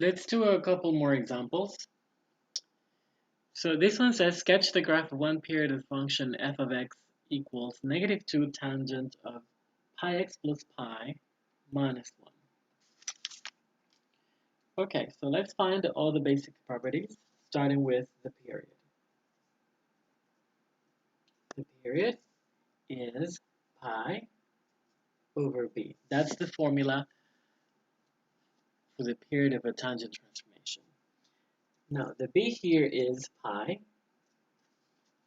Let's do a couple more examples. So this one says sketch the graph of one period of function f of x equals -2 tangent of pi x plus pi minus 1. Okay, so let's find all the basic properties, starting with the period. The period is pi over b. That's the formula for the period of a tangent transformation. Now, the b here is pi.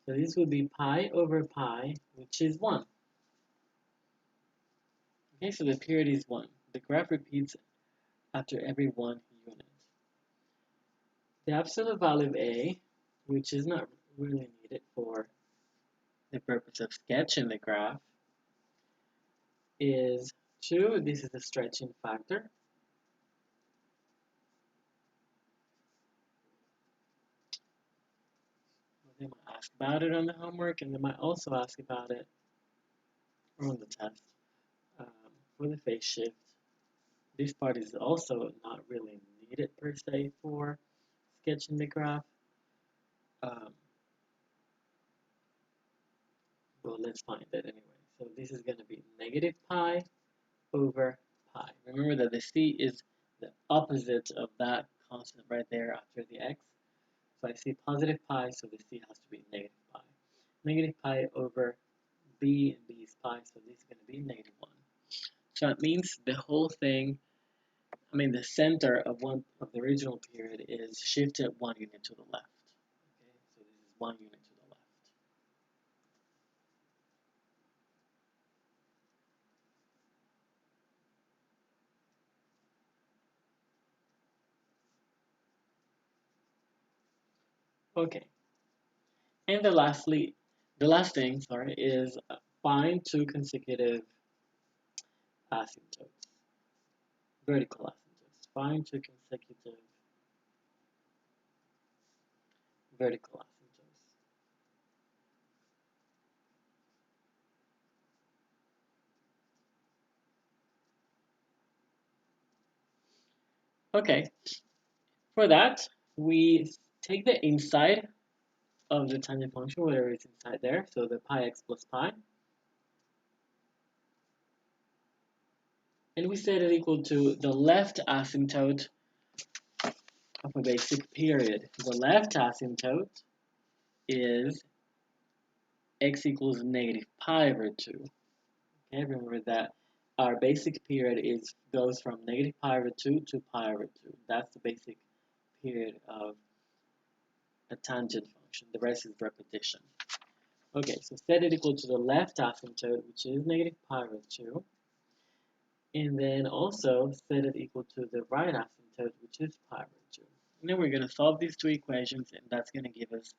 So this would be pi over pi, which is 1. Okay, so the period is 1. The graph repeats after every 1 unit. The absolute value of a, which is not really needed for the purpose of sketching the graph, is 2. This is the stretching factor. They might ask about it on the homework, and they might also ask about it on the test. For the phase shift, this part is also not really needed per se for sketching the graph. Um, well, let's find it anyway. So this is going to be negative pi over pi. Remember that the c is the opposite of that constant right there after the x. So I see positive pi, so the c has to be negative pi. Negative pi over b, and b is pi, so this is going to be negative 1. So that means the whole thing, the center of the original period is shifted 1 unit to the left. Okay, so this is 1 unit to the left. Okay, and the last thing, is find two consecutive asymptotes, vertical asymptotes. Find two consecutive vertical asymptotes. Okay, for that, we take the inside of the tangent function, whatever is inside there, so the pi x plus pi, and we set it equal to the left asymptote of a basic period. The left asymptote is x equals negative pi over 2. Okay, remember that our basic period goes from negative pi over 2 to pi over 2. That's the basic period of a tangent function. The rest is repetition. Okay, so set it equal to the left asymptote, which is negative pi over 2. And then also set it equal to the right asymptote, which is pi over 2. And then we're going to solve these two equations, and that's going to give us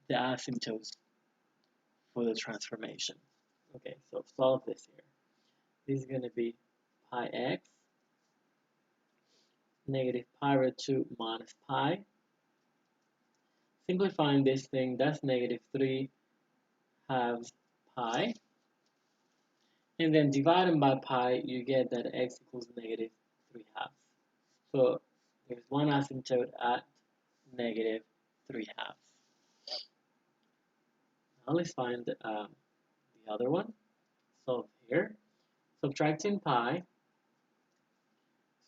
the asymptotes for the transformation. Okay, so solve this here. This is going to be pi x negative pi over 2 minus pi. Simplifying this thing, that's negative 3 halves pi. And then dividing by pi, you get that x equals negative 3 halves. So there's one asymptote at negative 3 halves. Now let's find the other one. So here, subtracting pi.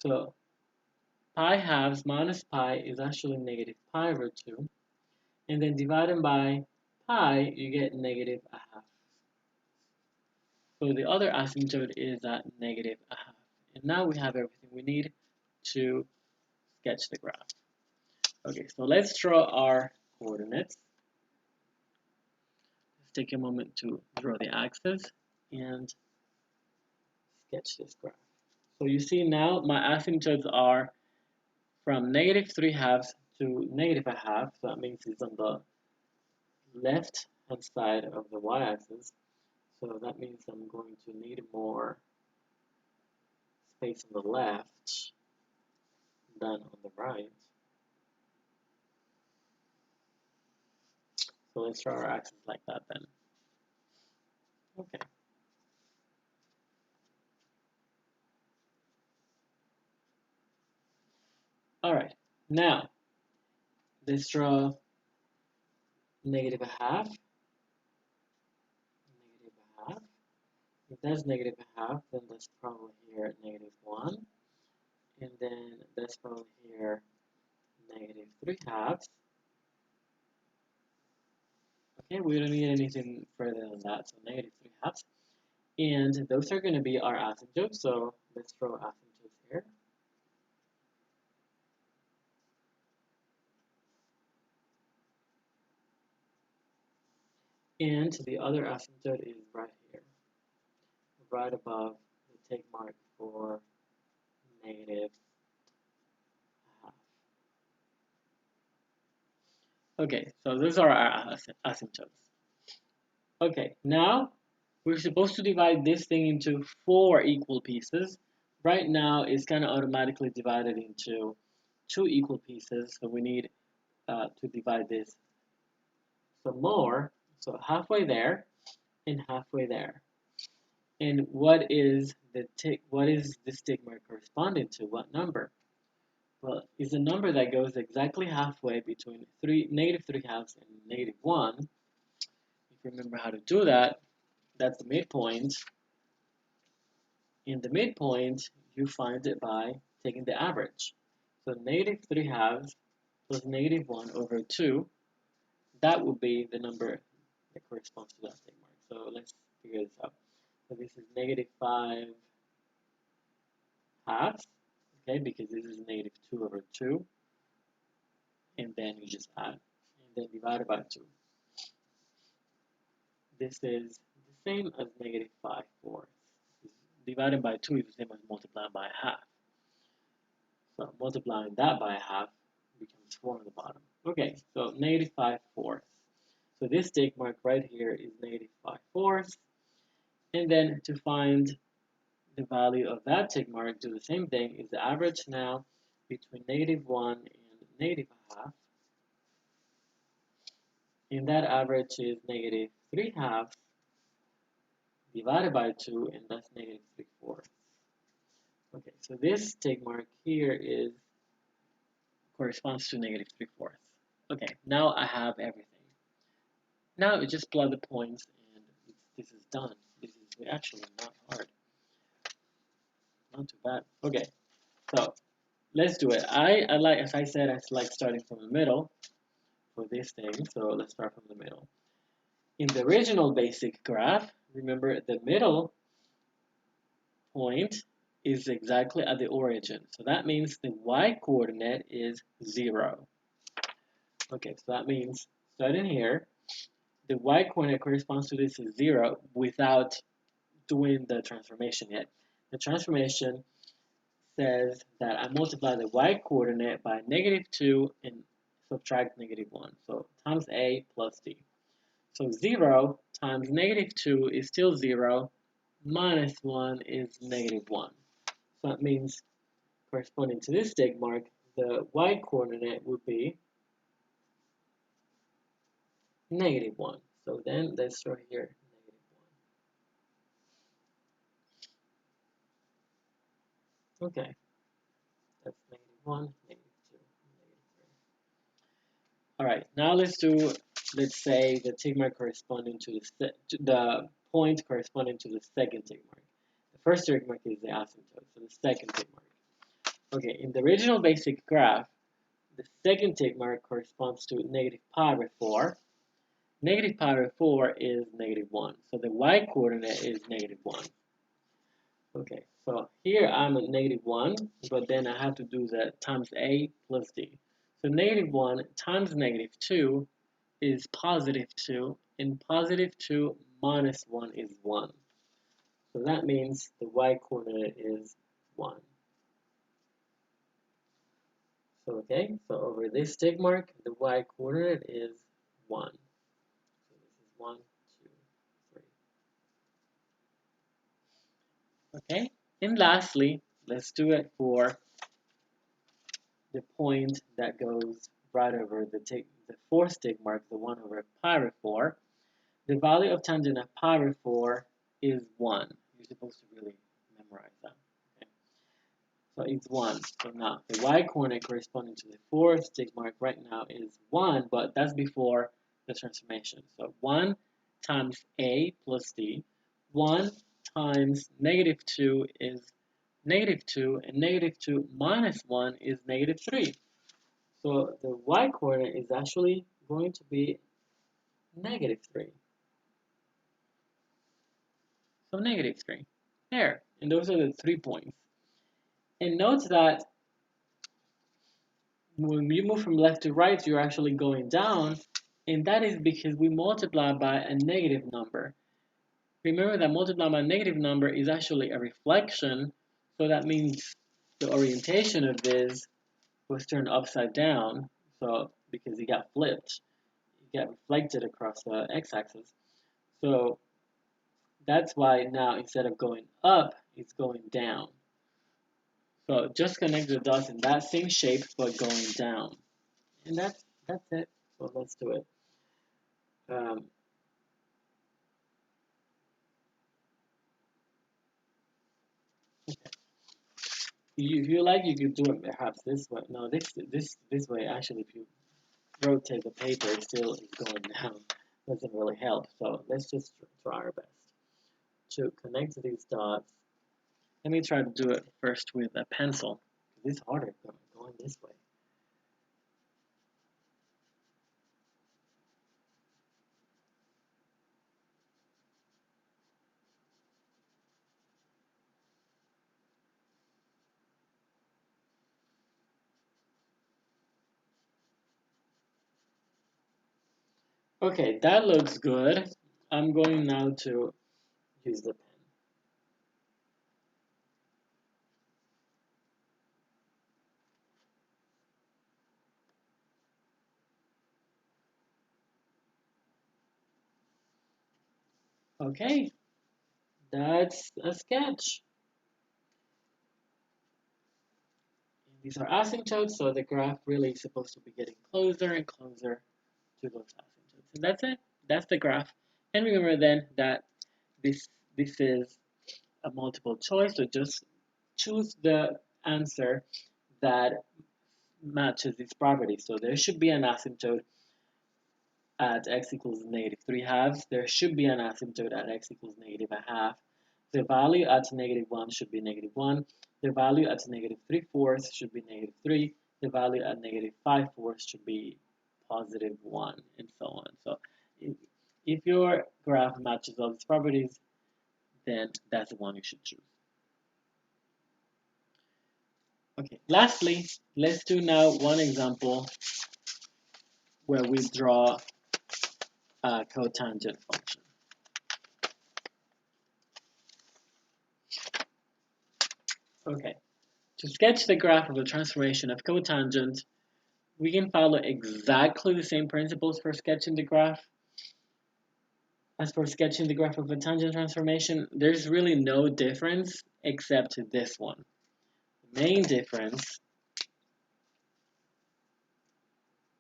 So pi halves minus pi is actually negative pi over 2. And then dividing by pi, you get negative a half. So the other asymptote is at negative a half. And now we have everything we need to sketch the graph. Okay, so let's draw our coordinates. Let's take a moment to draw the axis and sketch this graph. So you see now my asymptotes are from negative 3 halves to negative a half. So that means it's on the left hand side of the y-axis. So that means I'm going to need more space on the left than on the right. So let's draw our axis like that then. Okay. All right, now let's draw negative a half, negative a half. If that's negative a half, then that's probably here negative 1, and then that's probably here negative 3 halves. Okay, we don't need anything further than that, so negative 3 halves. And those are going to be our asymptotes, so let's throw asymptotes here. And the other asymptote is right here, right above the tick mark for negative half. Okay, so those are our asymptotes. Okay, now we're supposed to divide this thing into 4 equal pieces. Right now, it's kind of automatically divided into 2 equal pieces, so we need to divide this some more. So halfway there and halfway there. And what is this tick mark corresponding to? What number? Well, it's a number that goes exactly halfway between negative 3 halves and negative 1. If you remember how to do that, that's the midpoint. In the midpoint, you find it by taking the average. So negative 3 halves plus negative 1 over 2, that would be the number that corresponds to that tick mark. So let's figure this out. So this is negative 5 halves, okay, because this is negative 2 over 2, and then you just add, and then divide by 2. This is the same as negative 5 fourths. Dividing by 2 is the same as multiplying by half. So multiplying that by half becomes 4 on the bottom. Okay, so negative 5 fourths. So this tick mark right here is negative 5 fourths. And then to find the value of that tick mark, do the same thing, is the average now between negative 1 and negative a half. And that average is negative 3 halves divided by 2, and that's negative 3 fourths. Okay, so this tick mark here corresponds to negative 3 fourths. Okay, now I have everything. Now you just plug the points, and this is done. This is actually not hard. Not too bad. Okay, so let's do it. I like, as I said, I like starting from the middle for this thing. So let's start from the middle. In the original basic graph, remember the middle point is exactly at the origin. So that means the y-coordinate is 0. Okay, so that means starting here, the y-coordinate corresponds to this is 0 without doing the transformation yet. The transformation says that I multiply the y-coordinate by negative 2 and subtract negative 1. So times a plus d. So 0 times negative 2 is still 0, minus 1 is negative 1. So that means, corresponding to this tick mark, the y-coordinate would be negative 1. So then let's throw here negative 1. Okay, that's negative 1, negative 2, negative 3. All right, now let's say the tick mark corresponding to the point corresponding to the second tick mark. The first tick mark is the asymptote, so the second tick mark. Okay, in the original basic graph, the second tick mark corresponds to negative pi over 4. Negative pi over 4 is negative 1, so the y-coordinate is negative 1. Okay, so here I'm at negative 1, but then I have to do that times a plus d. So negative 1 times negative 2 is positive 2, and positive 2 minus 1 is 1. So that means the y-coordinate is 1. So, okay, so over this tick mark, the y-coordinate is 1. So this is 1, 2, 3. Okay, and lastly, let's do it for the point that goes right over the fourth tick mark, the 1 over pi over 4. The value of tangent of pi over 4 is 1. You're supposed to really memorize that. Okay? So it's 1. So now the y-coordinate corresponding to the fourth tick mark right now is 1, but that's before the transformation. So 1 times a plus d. 1 times -2 is -2, and -2 minus 1 is -3. So the y-coordinate is actually going to be -3. So -3. There. And those are the 3 points. And note that when you move from left to right, you're actually going down. And that is because we multiply by a negative number. Remember that multiplying by a negative number is actually a reflection. So that means the orientation of this was turned upside down. So because it got flipped, it got reflected across the x-axis. So that's why now instead of going up, it's going down. So just connect the dots in that same shape, but going down. And that's it. So let's do it. Okay. If you like, you could do it perhaps this way. No, this way actually, if you rotate the paper, it still is going down. Doesn't really help. So let's just try our best to connect these dots. Let me try to do it first with a pencil. It's harder going this way. Okay, that looks good. I'm going now to use the pen. Okay, that's a sketch. These are asymptotes, so the graph really is supposed to be getting closer and closer to those asymptotes. And that's it. That's the graph. And remember then that this is a multiple choice, so just choose the answer that matches its property. So there should be an asymptote at x equals -3/2. There should be an asymptote at x equals -1/2. The value at -1 should be -1. The value at -3/4 should be -3. The value at -5/4 should be +1, and so on. So if your graph matches all these properties, then that's the one you should choose. Okay, lastly, let's do now one example where we draw a cotangent function. Okay, to sketch the graph of the transformation of cotangent, we can follow exactly the same principles for sketching the graph. As for sketching the graph of a tangent transformation, there's really no difference except this one. The main difference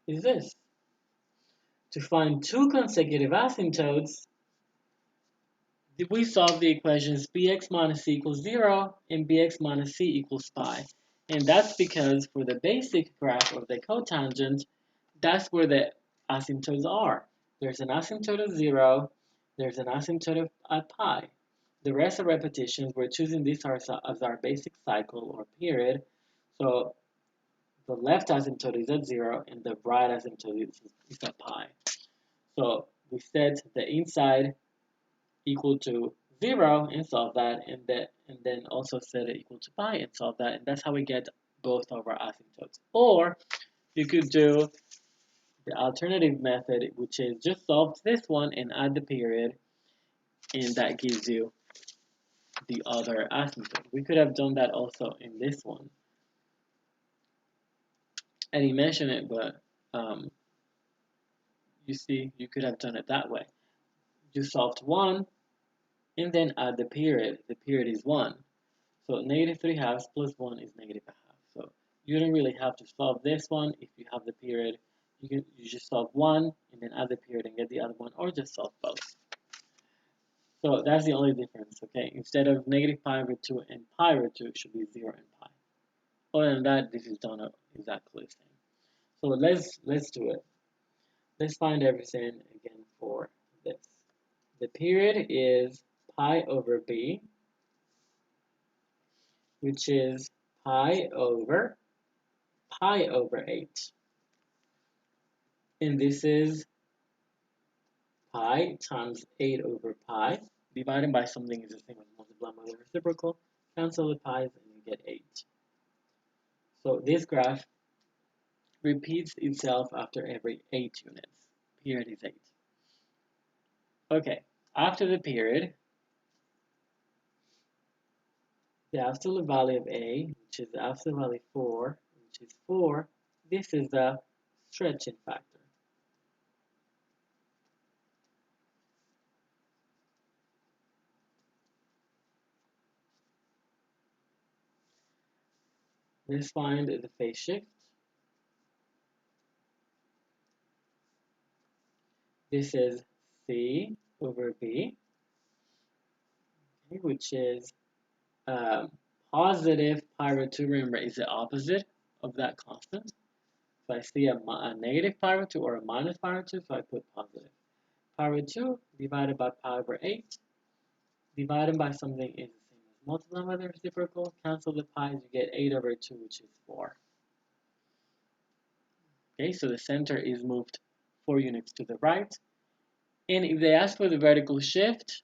is this. To find two consecutive asymptotes, we solve the equations bx minus c equals 0 and bx minus c equals pi. And that's because for the basic graph of the cotangent, that's where the asymptotes are. There's an asymptote of 0, there's an asymptote of pi. The rest are repetitions. We're choosing this as our basic cycle or period. So the left asymptote is at 0 and the right asymptote is at pi. So we set the inside equal to 0 and solve that, and then also set it equal to pi and solve that, and that's how we get both of our asymptotes. Or you could do the alternative method, which is just solve this one and add the period, and that gives you the other asymptote. We could have done that also in this one. I didn't mention it, but you see, you could have done it that way. You solved one, and then add the period. The period is 1. So -3/2 plus 1 is -1/2. So you don't really have to solve this one. If you have the period, you just solve one and then add the period and get the other one, or just solve both. So that's the only difference, okay? Instead of -pi/2 and pi/2, it should be 0 and pi. Other than that, this is done exactly the same. So let's do it. Let's find everything again for this. The period is pi over b, which is pi over 8. And this is pi times 8 over pi. Dividing by something is the same as multiplying by the reciprocal. Cancel the pi's and you get 8. So this graph repeats itself after every 8 units. Period is 8. Okay, after the period, the absolute value of A, which is the absolute value of 4, which is 4, this is the stretching factor. Let's find the phase shift. This is C over B, okay, which is positive pi over 2, remember, is the opposite of that constant. So I see a negative pi over 2 or a minus pi over 2, so I put positive. Pi over 2 divided by pi over 8, divided by something is the same as multiplying by the reciprocal. Cancel the pi's, you get 8 over 2, which is 4. Okay, so the center is moved 4 units to the right. And if they ask for the vertical shift,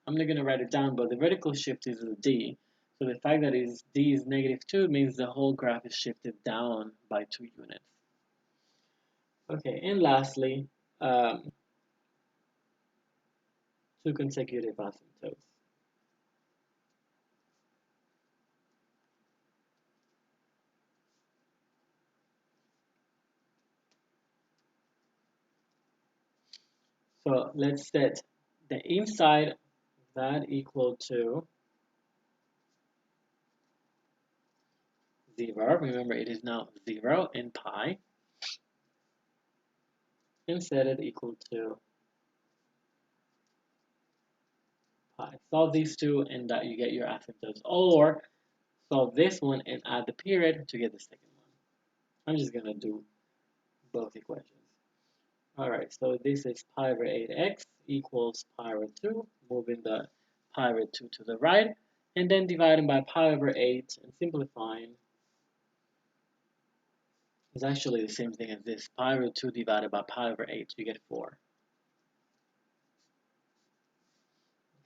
I'm not going to write it down, but the vertical shift is a d. So the fact that d is negative 2 means the whole graph is shifted down by 2 units. Okay, and lastly, 2 consecutive asymptotes. So let's set the inside of that equal to 0. Remember, it is now 0 in pi. And set it equal to pi. Solve these two and that you get your asymptotes. Or solve this one and add the period to get the second one. I'm just going to do both equations. Alright, so this is pi over 8x equals pi over 2, moving the pi over 2 to the right, and then dividing by pi over 8 and simplifying is actually the same thing as this. Pi over 2 divided by pi over 8, you get 4.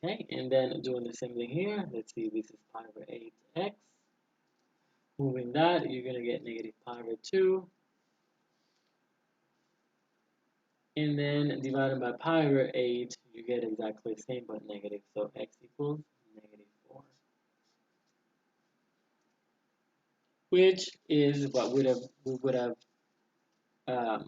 Okay, and then doing the same thing here, let's see, this is pi over 8x. Moving that, you're going to get negative pi over 2. And then divided by pi over 8, you get exactly the same but negative. So x equals negative 4. Which is what we would have so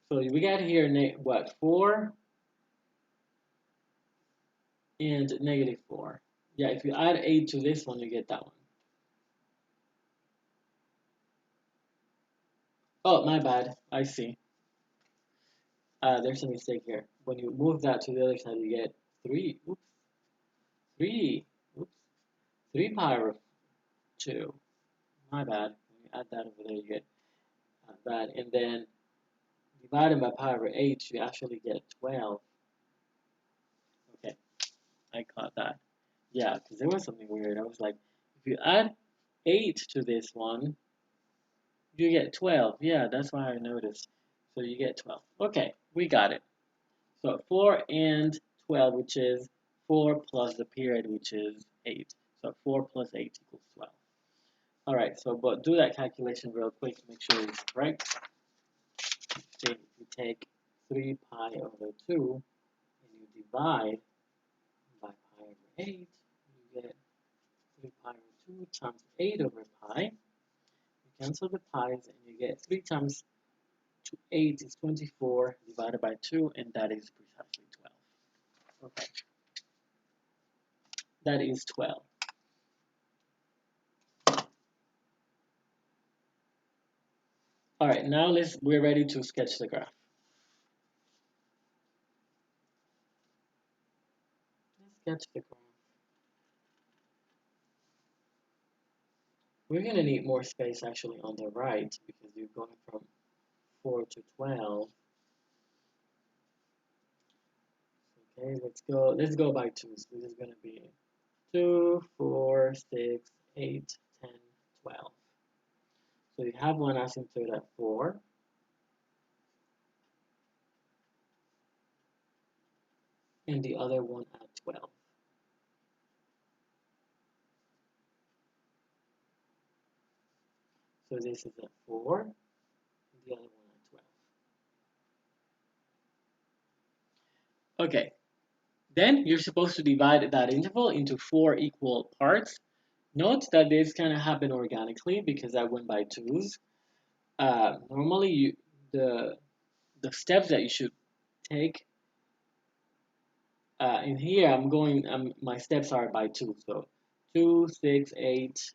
we got here what, 4 and negative 4. Yeah, if you add 8 to this one, you get that one. Oh, my bad. I see. There's a mistake here. When you move that to the other side, you get 3. Oops. 3. Oops. 3 pi over 2. My bad. When you add that over there, you get that. And then divided by pi over 8, you actually get 12. Okay, I caught that. Yeah, because there was something weird. I was like, if you add 8 to this one, you get 12. Yeah, that's why I noticed. So you get 12. Okay, we got it. So 4 and 12, which is 4 plus the period, which is 8. So 4 plus 8 equals 12. All right, so but do that calculation real quick to make sure it's correct. So if you take 3 pi over 2 and you divide by pi over 8, you get 3 pi over 2 times 8 over pi. You cancel the pi's and you get 3 times 8 is 24 divided by 2, and that is precisely 12. Okay, that is 12. All right, now we're ready to sketch the graph. Let's sketch the graph. We're going to need more space actually on the right because you're going from 4 to 12. Okay, let's go by twos. This is going to be 2, 4, 6, 8, 10, 12. So you have one asymptote at 4. And the other one at 12. So this is at 4, and the other one at 12. Okay, then you're supposed to divide that interval into 4 equal parts. Note that this kind of happened organically because I went by twos. Normally, the steps that you should take in here, my steps are by two. So 2, 6, 8,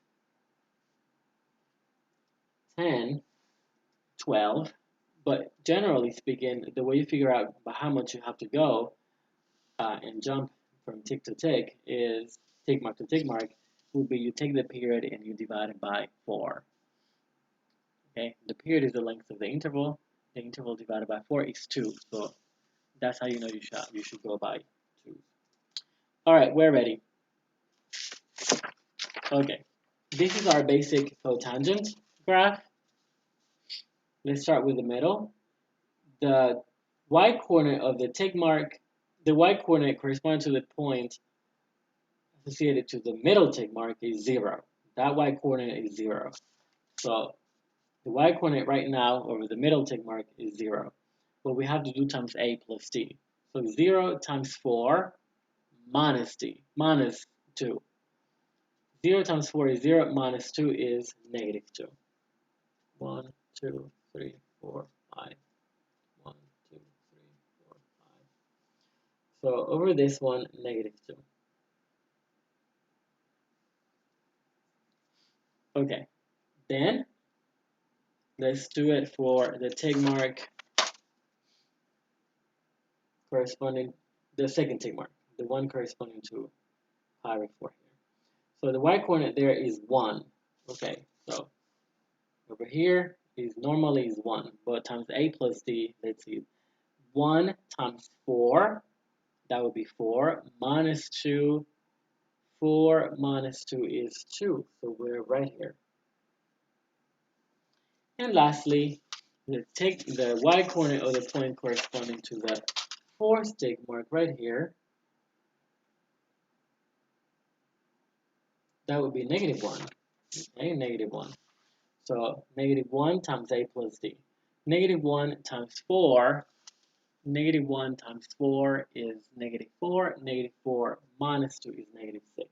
10, 12. But generally speaking, the way you figure out how much you have to go and jump from tick to tick is tick mark to tick mark would be you take the period and you divide it by 4. Okay, the period is the length of the interval. The interval divided by 4 is 2. So that's how you know you should go by 2. All right, we're ready. Okay, this is our basic cotangent graph. Let's start with the middle. The y-coordinate of the tick mark, the y-coordinate corresponds to the point associated to the middle tick mark is 0. That y-coordinate is 0. So the y-coordinate right now over the middle tick mark is 0. But we have to do times a plus t. So 0 times 4 minus t, minus 2. 0 times 4 is 0, minus 2 is negative 2. 1, 2, 3, 4, 5. 1, 2, 3, 4, 5. So over this one, negative 2. Okay, then let's do it for the tick mark corresponding, the second tick mark, the one corresponding to pi over 4 here. So the y-coordinate there is 1. Okay, so over here is normally is 1, but times a plus d, let's see, 1 times 4, that would be 4, minus 2, 4 minus 2 is 2, so we're right here. And lastly, let's take the y-coordinate of the point corresponding to the fourth tick mark right here. That would be negative 1. Okay, negative 1. So negative 1 times a plus d. Negative 1 times 4. Negative 1 times 4 is negative 4. Negative 4 minus 2 is negative 6.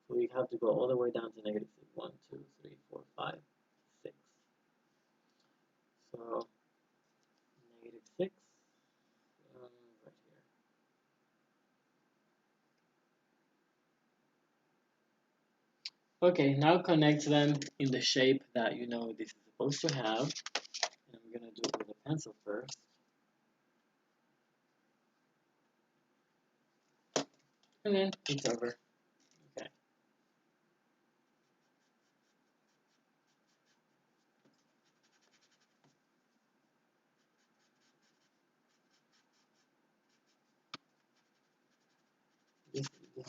So we have to go all the way down to negative 6. 1, 2, 3, 4, 5, 6. So negative 6 right here. Okay, now connect them in the shape that you know this is supposed to have. And I'm going to do it with a pencil first. And then it's over. Okay.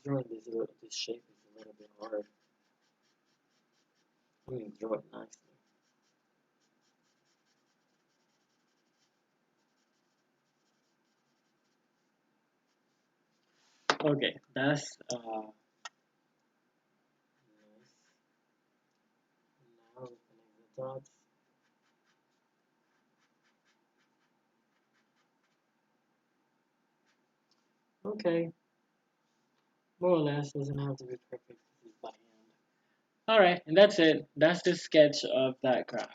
Drawing this shape is a little bit hard. I'm going to draw it nicely. Okay, that's nice. Now we connect the dots. Okay, more or less, doesn't have to be perfect. This is by hand. All right, and that's it. That's the sketch of that graph.